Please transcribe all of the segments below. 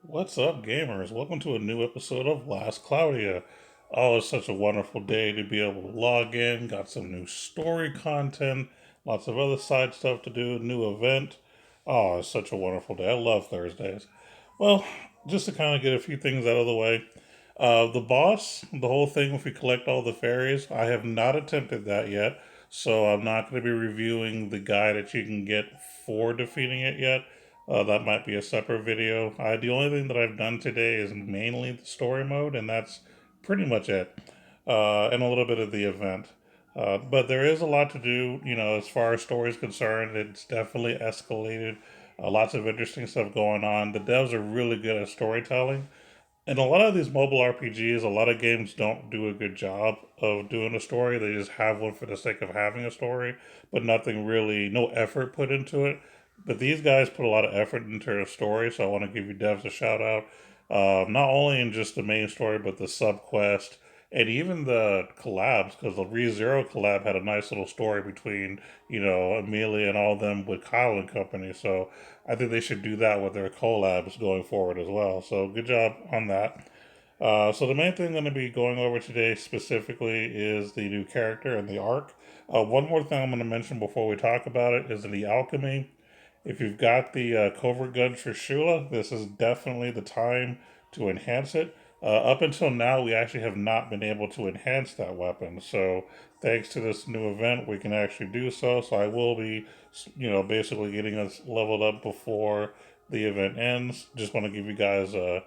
What's up, gamers? Welcome to a new episode of Last Cloudia. Oh, it's such a wonderful day to be able to log in. Got some new story content, lots of other side stuff to do, new event. Oh, it's such a wonderful day. I love Thursdays. Well, just to kind of get a few things out of the way. The boss, the whole thing, if we collect all the fairies, I have not attempted that yet, so I'm not going to be reviewing the guide that you can get for defeating it yet. That might be a separate video. The only thing that I've done today is mainly the story mode, and that's pretty much it, and a little bit of the event. But there is a lot to do, as far as story is concerned. It's definitely escalated. Lots of interesting stuff going on. The devs are really good at storytelling. And a lot of these mobile RPGs, a lot of games don't do a good job of doing a story. They just have one for the sake of having a story, but nothing really, no effort put into it. But these guys put a lot of effort into their story, so I want to give you devs a shout out. Not only in just the main story, but the sub quest and even the collabs, because the ReZero collab had a nice little story between, Amelia and all of them with Kyle and company. So I think they should do that with their collabs going forward as well. So good job on that. So the main thing I'm going to be going over today specifically is the new character and the arc. One more thing I'm going to mention before we talk about it is the alchemy. If you've got the covert gun for Shula, this is definitely the time to enhance it. Up until now, we actually have not been able to enhance that weapon. So, thanks to this new event, we can actually do so. So, I will be, basically getting us leveled up before the event ends. Just want to give you guys a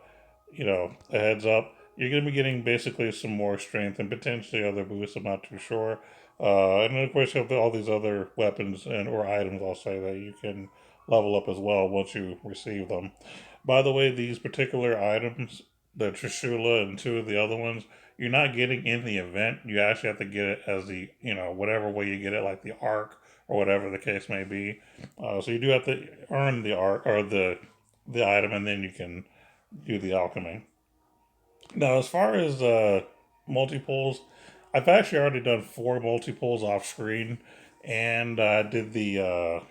heads up. You're going to be getting basically some more strength and potentially other boosts. I'm not too sure. And then of course you have all these other weapons and or items. I'll say that you can level up as well once you receive them. By the way, these particular items, the Trishula and two of the other ones, you're not getting in the event. You actually have to get it as the whatever way you get it, like the arc or whatever the case may be. So you do have to earn the arc or the item, and then you can do the alchemy. Now, as far as multi pulls, I've actually already done four multi pulls off screen, and did the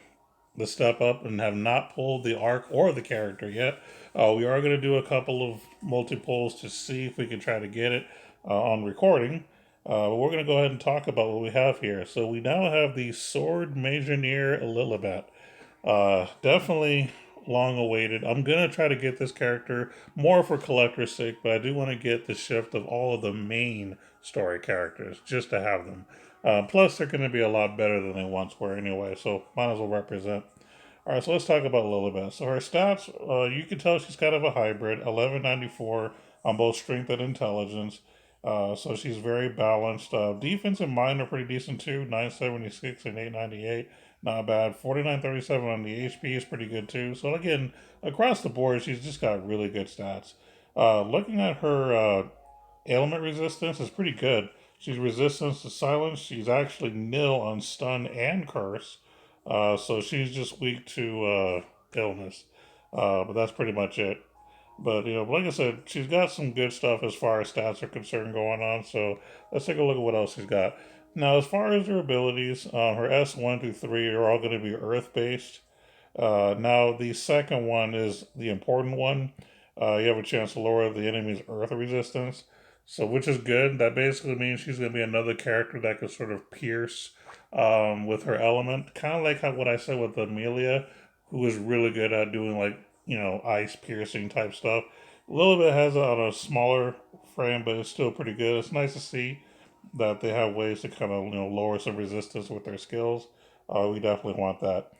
step up, and have not pulled the arc or the character yet. We are going to do a couple of multi pulls to see if we can try to get it on recording. But we're going to go ahead and talk about what we have here. So we now have the Swordmagineer Lilebette. Definitely long awaited. I'm gonna try to get this character more for collector's sake, but I do want to get the shift of all of the main story characters just to have them. Plus, they're going to be a lot better than they once were anyway, so might as well represent. All right, so let's talk about Lilibet. So her stats, you can tell she's kind of a hybrid, 1194 on both strength and intelligence. So she's very balanced. Defense and mind are pretty decent too, 976 and 898. Not bad. 4937 on the HP is pretty good too. So again, across the board, she's just got really good stats. Looking at her ailment resistance is pretty good. She's resistance to silence. She's actually nil on stun and curse. So she's just weak to illness. But that's pretty much it. But like I said, she's got some good stuff as far as stats are concerned going on. So let's take a look at what else she's got. Now, as far as her abilities, her S1 through 3 are all going to be Earth based. Now, the second one is the important one. You have a chance to lower the enemy's Earth resistance, so which is good. That basically means she's going to be another character that can sort of pierce with her element, kind of like how what I said with Amelia, who is really good at doing like ice piercing type stuff. A little bit has it on a smaller frame, but it's still pretty good. It's nice to see that they have ways to kind of lower some resistance with their skills. We definitely want that.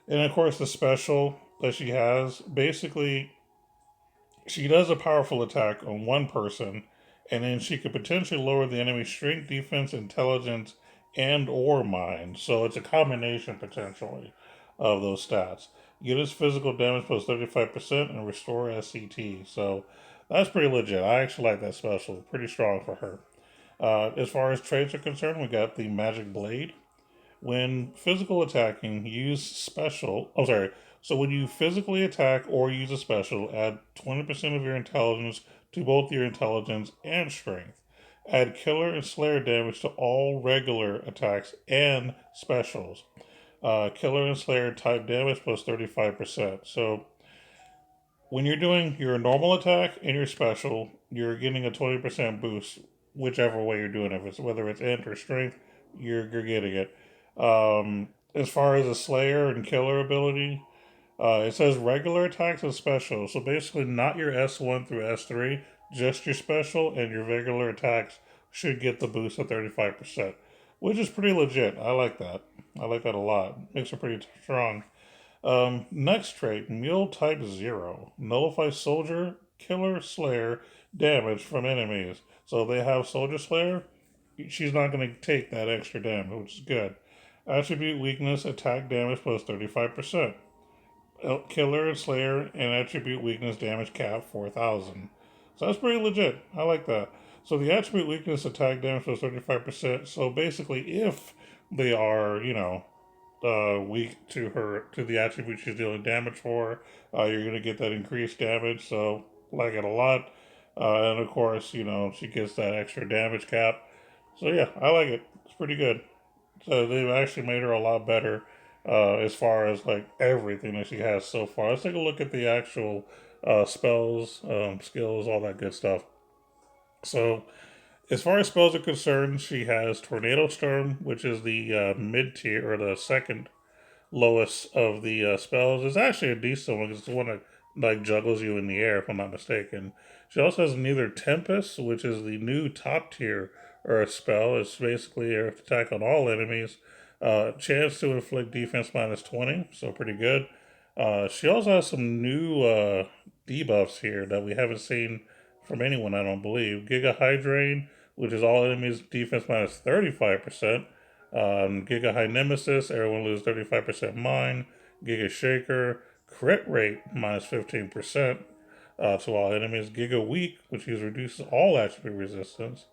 And of course, the special that she has, basically, she does a powerful attack on one person, and then she could potentially lower the enemy's strength, defense, intelligence, and or mind. So it's a combination potentially of those stats. Get his physical damage plus 35% and restore SCT. So that's pretty legit. I actually like that special. Pretty strong for her. As far as traits are concerned, we got the Magic Blade. When physical attacking, use special. Oh, sorry. So when you physically attack or use a special, add 20% of your intelligence to both your intelligence and strength. Add killer and slayer damage to all regular attacks and specials. Killer and slayer type damage plus 35%. So When you're doing your normal attack and your special, you're getting a 20% boost, whichever way you're doing it. If it's whether it's int or strength, you're getting it. As far as a Slayer and Killer ability, it says regular attacks and special. So basically, not your S1 through S3, just your special and your regular attacks should get the boost of 35%, which is pretty legit. I like that. I like that a lot. Makes it pretty strong. Next trait, Mule Type 0. Nullifies Soldier, Killer, Slayer damage from enemies. So they have Soldier Slayer, she's not going to take that extra damage, which is good. Attribute weakness, attack damage plus 35%. Killer and Slayer and attribute weakness damage cap 4,000. So that's pretty legit. I like that. So the attribute weakness attack damage was 35%. So basically, if they are, weak to the attribute she's dealing damage for, you're gonna get that increased damage. So like it a lot. And of course, she gets that extra damage cap. So yeah, I like it. It's pretty good. So they've actually made her a lot better as far as like everything that she has so far. Let's take a look at the actual spells, skills, all that good stuff. So as far as spells are concerned, she has Tornado Storm, which is the mid tier or the second lowest of the spells. It's actually a decent one because it's the one that like juggles you in the air, if I'm not mistaken. She also has neither Tempest, which is the new top tier or a spell. It's basically an attack on all enemies. Chance to inflict defense minus 20, so pretty good. She also has some new debuffs here that we haven't seen from anyone, I don't believe. Giga Hydrain, which is all enemies defense minus 35%. Giga High Nemesis, everyone loses 35% mine. Giga Shaker, crit rate minus 15% to all enemies. Giga Weak, which reduces all attribute resistance,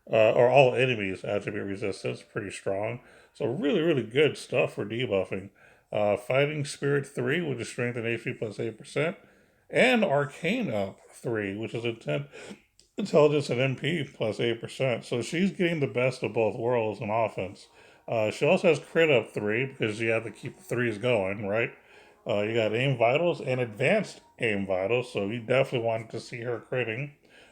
or all enemies' attribute resistance, pretty strong. So really, really good stuff for debuffing. Fighting Spirit 3, which is strength and HP plus 8%. And Arcane up 3, which is intelligence and MP plus 8%. So she's getting the best of both worlds in offense. She also has crit up 3 because you have to keep the threes going, right? You got aim vitals and advanced aim vitals, so you definitely wanted to see her critting.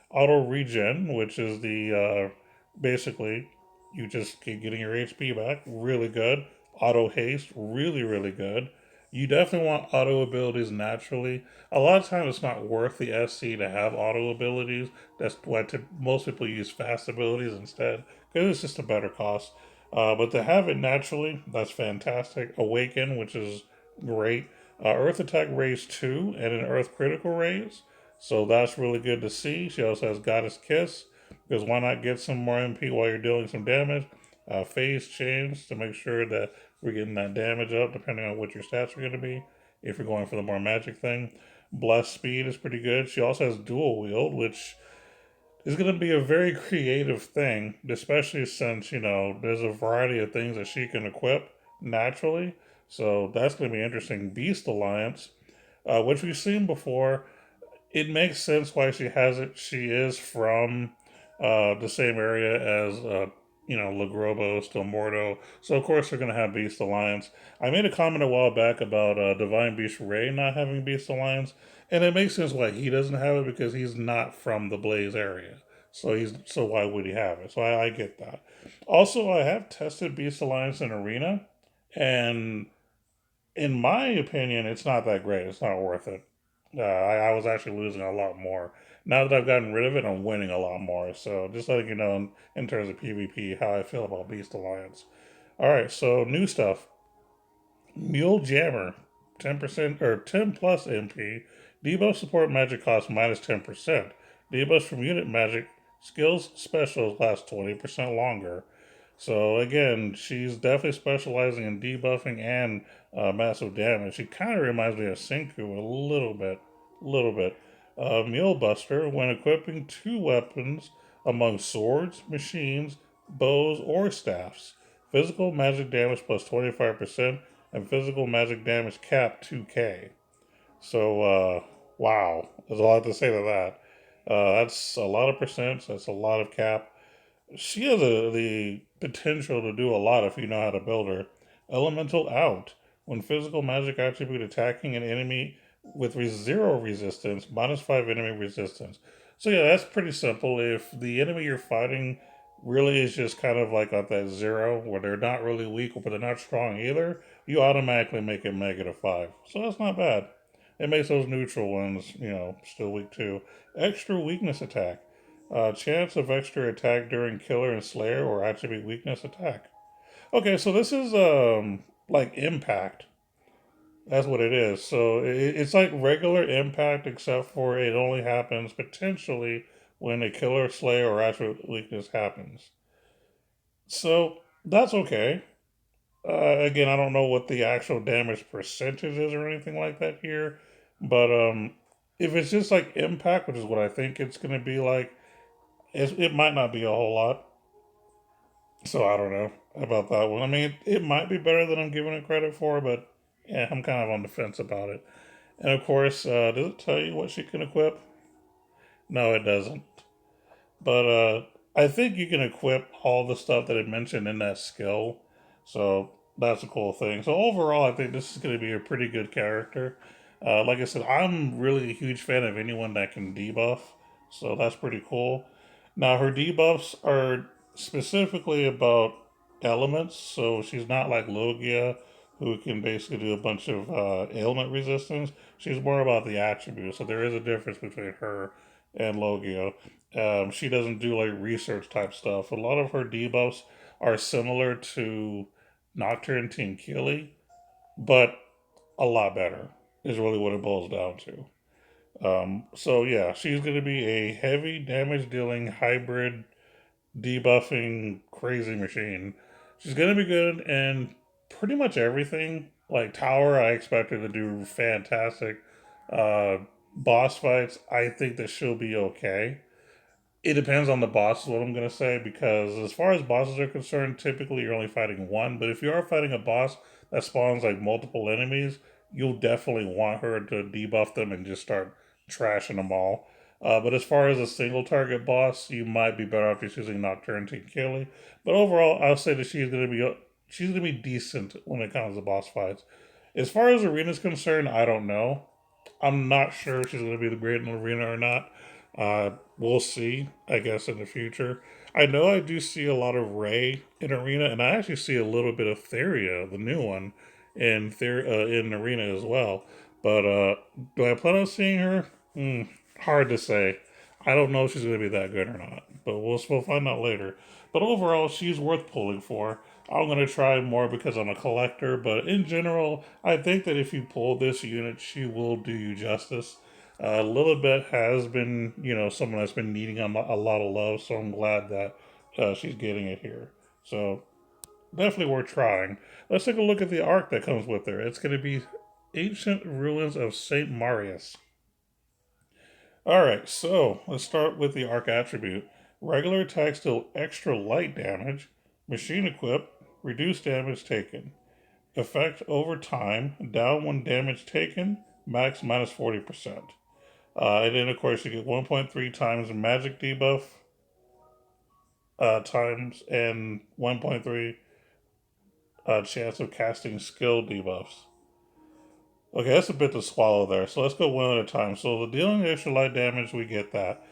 Auto regen, which is the basically you just keep getting your HP back, really good. Auto haste, really, really good. You definitely want auto abilities naturally. A lot of times it's not worth the SC to have auto abilities. That's why most people use fast abilities instead because it's just a better cost. But to have it naturally, that's fantastic. Awaken, which is great. Earth attack raise 2 and an Earth critical raise. So that's really good to see. She also has Goddess Kiss because why not get some more MP while you're dealing some damage? Phase change to make sure that we're getting that damage up depending on what your stats are going to be if you're going for the more magic thing. Blast speed is pretty good. She also has dual wield, which is going to be a very creative thing, especially since, there's a variety of things that she can equip naturally. So that's going to be interesting. Beast Alliance, which we've seen before, it makes sense why she has it. She is from the same area as Lagrobo, still Mordo. So of course they're gonna have Beast Alliance. I made a comment a while back about Divine Beast Ray not having Beast Alliance, and it makes sense why he doesn't have it because he's not from the Blaze area. So why would he have it? So I get that. Also, I have tested Beast Alliance in Arena, and in my opinion, it's not that great. It's not worth it. I was actually losing a lot more. Now that I've gotten rid of it, I'm winning a lot more. So just letting you know in terms of PvP how I feel about Beast Alliance. All right, so new stuff. Mule Jammer, 10% or 10 plus MP. Debuff support magic cost minus 10%. Debuffs from unit magic skills specials last 20% longer. So again, she's definitely specializing in debuffing and massive damage. She kind of reminds me of Senku a little bit. Mule Buster, when equipping two weapons among swords, machines, bows, or staffs. Physical magic damage plus 25% and physical magic damage cap 2k. So, wow, there's a lot to say to that. That's a lot of percents, that's a lot of cap. She has the potential to do a lot if you know how to build her. Elemental out. When physical magic attribute attacking an enemy with zero resistance, -5 enemy resistance. So yeah, that's pretty simple. If the enemy you're fighting really is just kind of like at that zero, where they're not really weak, but they're not strong either, you automatically make it -5. So that's not bad. It makes those neutral ones, still weak too. Extra weakness attack. Chance of extra attack during killer and slayer or attribute weakness attack. Okay, so this is like impact. That's what it is. So it's like regular impact, except for it only happens potentially when a killer, slayer, or attribute weakness happens. So that's okay. Again, I don't know what the actual damage percentage is or anything like that here, but if it's just like impact, which is what I think it's going to be like, it might not be a whole lot. So I don't know about that one. I mean, it might be better than I'm giving it credit for, but yeah, I'm kind of on the fence about it. And of course, does it tell you what she can equip? No, it doesn't. But I think you can equip all the stuff that it mentioned in that skill. So that's a cool thing. So overall, I think this is going to be a pretty good character. Like I said, I'm really a huge fan of anyone that can debuff. So that's pretty cool. Now, her debuffs are specifically about elements. So she's not like Logia, who can basically do a bunch of ailment resistance. She's more about the attributes. So there is a difference between her and Logia. She doesn't do like research type stuff. A lot of her debuffs are similar to Nocturne Team Keely, but a lot better is really what it boils down to. So yeah, she's going to be a heavy damage dealing hybrid debuffing crazy machine. She's going to be good in pretty much everything. Like Tower, I expect her to do fantastic. Uh, Boss fights, I think that she'll be okay. It depends on the boss, is what I'm going to say, because as far as bosses are concerned, typically you're only fighting one. But if you are fighting a boss that spawns like multiple enemies, you'll definitely want her to debuff them and just start trashing them all. But as far as a single target boss, you might be better off just using Nocturne to kill it. But overall, I'll say that she's gonna be decent when it comes to boss fights. As far as arena is concerned, I don't know. I'm not sure if she's going to be the great in the arena or not. We'll see, I guess, in the future. I know I do see a lot of Ray in arena, and I actually see a little bit of Theria, the new one, in arena as well. But do I plan on seeing her? Hard to say. I don't know if she's going to be that good or not, but we'll find out later. But overall, she's worth pulling for. I'm going to try more because I'm a collector, but in general, I think that if you pull this unit, she will do you justice. Lilibet has been, someone that's been needing a lot of love, so I'm glad that she's getting it here. So definitely worth trying. Let's take a look at the arc that comes with her. It's going to be Ancient Ruins of St. Marius. Alright, so let's start with the arc attribute. Regular attacks deal extra light damage. Machine equip, reduce damage taken. Effect over time, down when damage taken, max minus 40%. And then, of course, you get 1.3 times magic debuff times and 1.3 chance of casting skill debuffs. Okay, that's a bit to swallow there. So let's go one at a time. So the dealing extra light damage, we get that.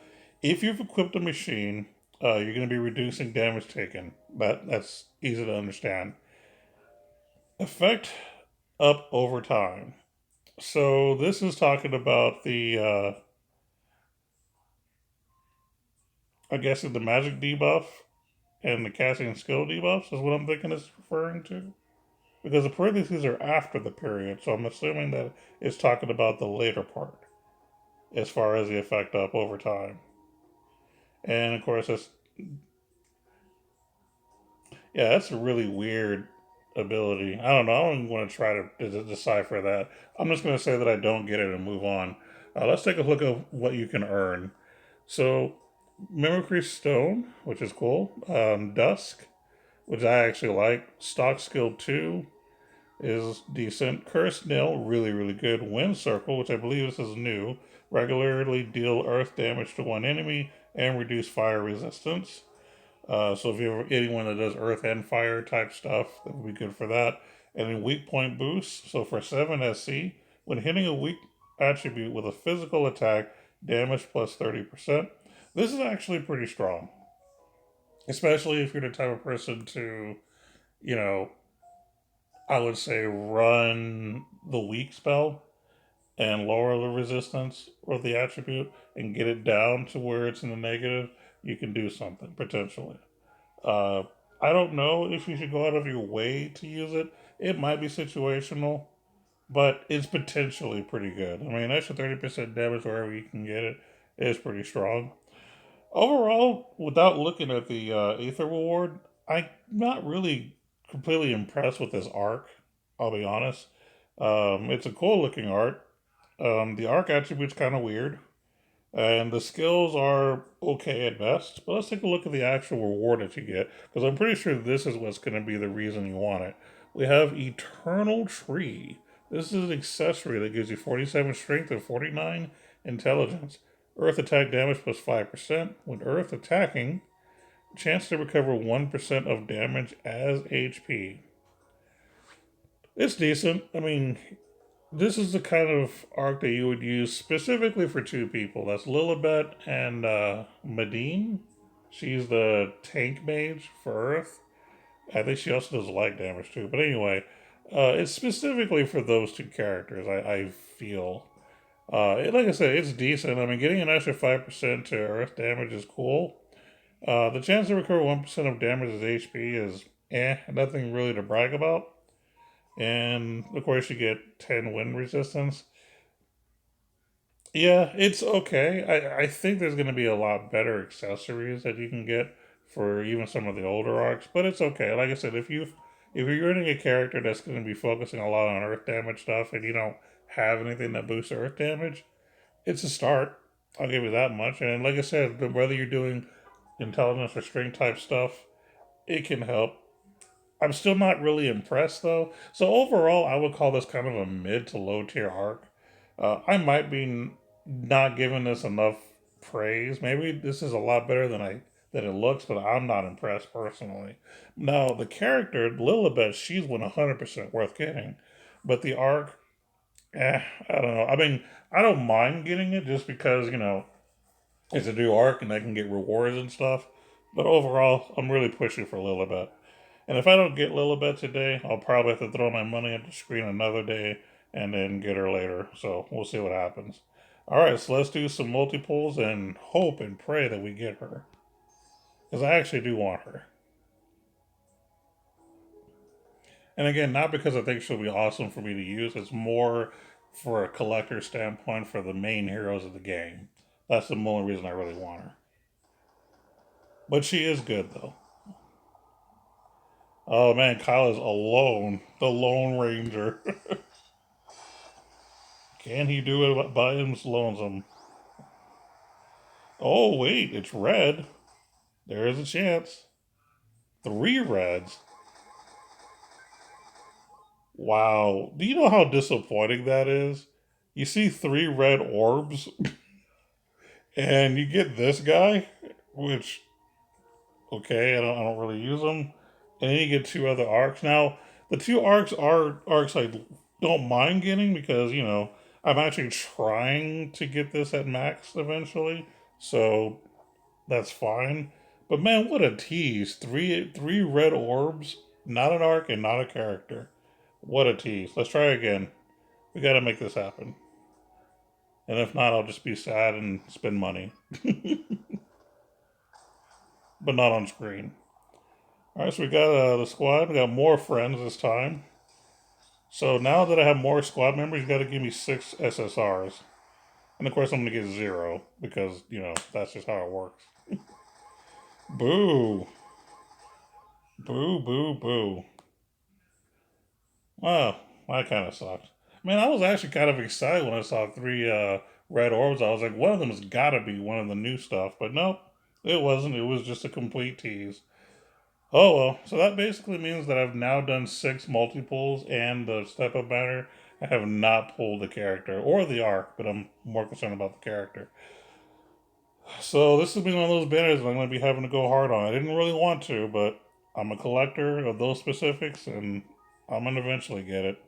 If you've equipped a machine, you're going to be reducing damage taken. That's easy to understand. Effect up over time. So this is talking about I guess the magic debuff and the casting skill debuffs is what I'm thinking it's referring to. Because the parentheses are after the period, so I'm assuming that it's talking about the later part as far as the effect up over time. And of course, that's a really weird ability. I don't know. I don't even want to try to decipher that. I'm just going to say that I don't get it and move on. Let's take a look at what you can earn. So, Mimicry Stone, which is cool. Dusk, which I actually like. Stock Skill 2 is decent. Curse Nil, really, really good. Wind Circle, which I believe this is new. Regularly deal earth damage to one enemy and reduce fire resistance. So if you're anyone that does earth and fire type stuff, that would be good for that. And then weak point boost. So for 7 SC, when hitting a weak attribute with a physical attack, damage plus 30%. This is actually pretty strong, especially if you're the type of person to, you know, I would say run the weak spell and lower the resistance of the attribute and get it down to where it's in the negative. You can do something potentially. Uh, I don't know if you should go out of your way to use it. It might be situational, but it's potentially pretty good. I mean, an extra 30% damage wherever you can get it is pretty strong. Overall, without looking at the Aether reward, I'm not really completely impressed with this arc. I'll be honest. It's a cool looking art. The arc attribute's kind of weird, and the skills are okay at best. But let's take a look at the actual reward that you get, because I'm pretty sure this is what's going to be the reason you want it. We have Eternal Tree. This is an accessory that gives you 47 strength and 49 intelligence. Earth attack damage plus 5%. When Earth attacking, chance to recover 1% of damage as HP. It's decent. I mean, this is the kind of arc that you would use specifically for two people. That's Lilebette and Medine. She's the tank mage for Earth. I think she also does light damage too. But anyway, it's specifically for those two characters, I feel. Like I said, it's decent. I mean, getting an extra 5% to Earth damage is cool. The chance to recover 1% of damage as HP is nothing really to brag about. And of course, you get 10 wind resistance. Yeah, it's okay. I think there's going to be a lot better accessories that you can get for even some of the older arcs, but it's okay. Like I said, if you're running a character that's going to be focusing a lot on earth damage stuff and you don't have anything that boosts earth damage, it's a start. I'll give you that much. And like I said, whether you're doing intelligence or strength type stuff, it can help. I'm still not really impressed though. So overall, I would call this kind of a mid to low tier arc. I might be not giving this enough praise. Maybe this is a lot better than it looks, but I'm not impressed personally. Now the character Lilibet, she's 100% worth getting, but the arc, I don't know. I mean, I don't mind getting it just because it's a new arc and I can get rewards and stuff. But overall, I'm really pushing for Lilibet. And if I don't get Lilibet today, I'll probably have to throw my money at the screen another day and then get her later. So we'll see what happens. All right, so let's do some multi-pulls and hope and pray that we get her. Because I actually do want her. And again, not because I think she'll be awesome for me to use, it's more for a collector standpoint for the main heroes of the game. That's the only reason I really want her. But she is good, though. Oh man, Kyle is alone. The Lone Ranger. Can he do it by himself lonesome? Oh, wait, it's red. There is a chance. 3 reds. Wow. Do you know how disappointing that is? You see 3 red orbs, and you get this guy, which, okay, I don't really use them. And then you get 2 other arcs. Now, the 2 arcs are arcs I don't mind getting because, I'm actually trying to get this at max eventually. So that's fine. But man, what a tease. Three red orbs, not an arc and not a character. What a tease. Let's try again. We gotta make this happen. And if not, I'll just be sad and spend money. But not on screen. Alright, so we got the squad. We got more friends this time. So now that I have more squad members, you gotta give me 6 SSRs. And of course, I'm gonna get 0 because, that's just how it works. Boo. Boo, boo, boo. Wow, that kind of sucked. Man, I was actually kind of excited when I saw 3 red orbs. I was like, one of them has got to be one of the new stuff. But nope, it wasn't. It was just a complete tease. Oh well, so that basically means that I've now done 6 multi-pulls and the step up banner. I have not pulled the character or the arc, but I'm more concerned about the character. So this has been one of those banners that I'm going to be having to go hard on. I didn't really want to, but I'm a collector of those specifics, and I'm going to eventually get it.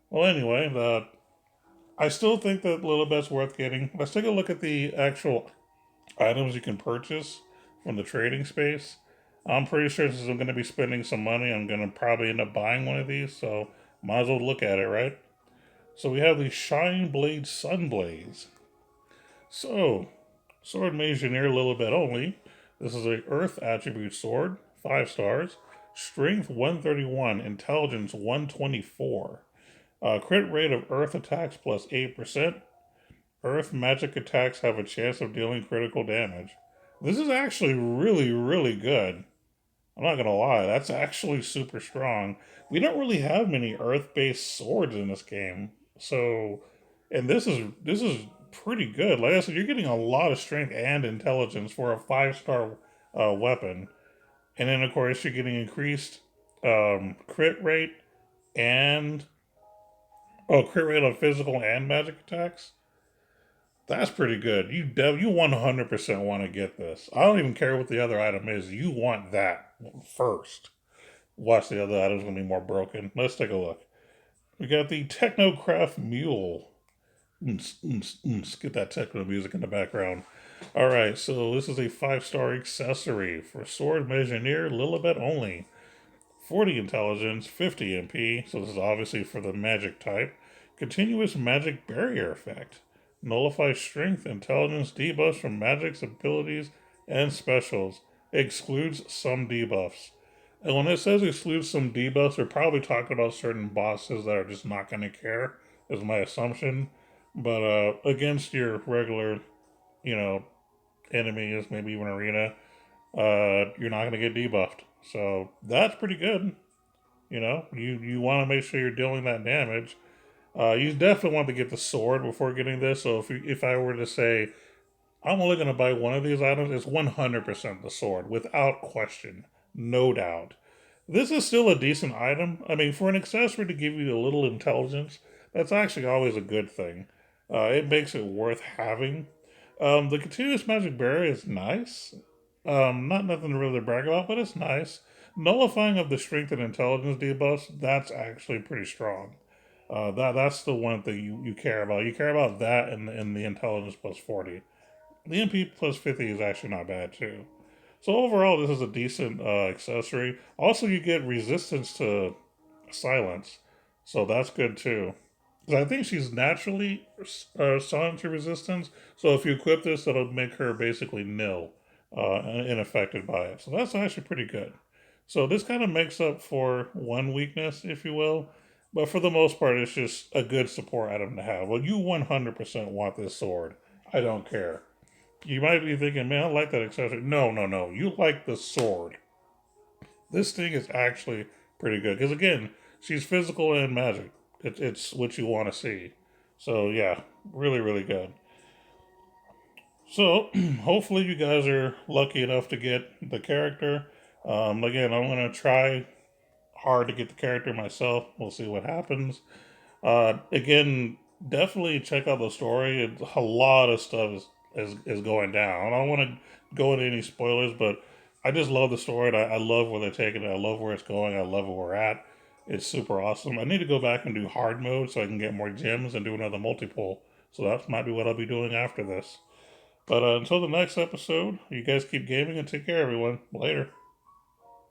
Well, anyway, I still think that Lilibette's worth getting. Let's take a look at the actual items you can purchase from the trading space. I'm pretty sure since I'm going to be spending some money, I'm going to probably end up buying one of these, so might as well look at it, right? So we have the Shine Blade Sunblaze. So, Swordmagineer Lilebette only. This is a Earth attribute sword, 5 stars. Strength 131, Intelligence 124. Crit rate of Earth attacks plus 8%. Earth magic attacks have a chance of dealing critical damage. This is actually really, really good. I'm not gonna lie, that's actually super strong. We don't really have many Earth-based swords in this game, so and this is pretty good. Like I said, you're getting a lot of strength and intelligence for a 5 star weapon, and then of course you're getting increased crit rate and crit rate on physical and magic attacks. That's pretty good. You 100% want to get this. I don't even care what the other item is. You want that first. Watch the other items gonna be more broken. Let's take a look. We got the Technocraft Mule. Get that techno music in the background. All right, so this is a 5 star accessory for Swordmagineer Lilebette only. 40 intelligence, 50 MP, so this is obviously for the magic type. Continuous magic barrier effect. Nullifies strength, intelligence debuffs from magics, abilities, and specials. Excludes some debuffs. And when it says excludes some debuffs, they're probably talking about certain bosses that are just not going to care, is my assumption. But against your regular, you know, enemies, maybe even arena, you're not going to get debuffed. So that's pretty good. You want to make sure you're dealing that damage. You definitely want to get the sword before getting this. So if I were to say I'm only going to buy one of these items, it's 100% the sword without question, no doubt. This is still a decent item. I mean, for an accessory to give you a little intelligence, that's actually always a good thing. It makes it worth having. The continuous magic barrier is nice. Not nothing to really brag about, but it's nice. Nullifying of the strength and intelligence debuffs, that's actually pretty strong. That's the one thing you care about. You care about that and the intelligence plus 40. The MP plus 50 is actually not bad too. So overall, this is a decent accessory. Also, you get resistance to silence, so that's good too. Because I think she's naturally silent to resistance. So if you equip this, that'll make her basically nil, unaffected by it. So that's actually pretty good. So this kind of makes up for one weakness, if you will. But for the most part, it's just a good support item to have. Well, you 100% want this sword. I don't care. You might be thinking, man, I like that accessory. No, no, no. You like the sword. This thing is actually pretty good. Because again, she's physical and magic. It's what you want to see. So yeah, really, really good. So hopefully you guys are lucky enough to get the character. Again, I'm going to try hard to get the character myself. We'll see what happens. Again, definitely check out the story. A lot of stuff is going down. I don't want to go into any spoilers, but I just love the story. And I love where they're taking it. I love where it's going. I love where we're at. It's super awesome. I need to go back and do hard mode so I can get more gems and do another multi-pull. So that might be what I'll be doing after this. But until the next episode, you guys keep gaming and take care, everyone. Later.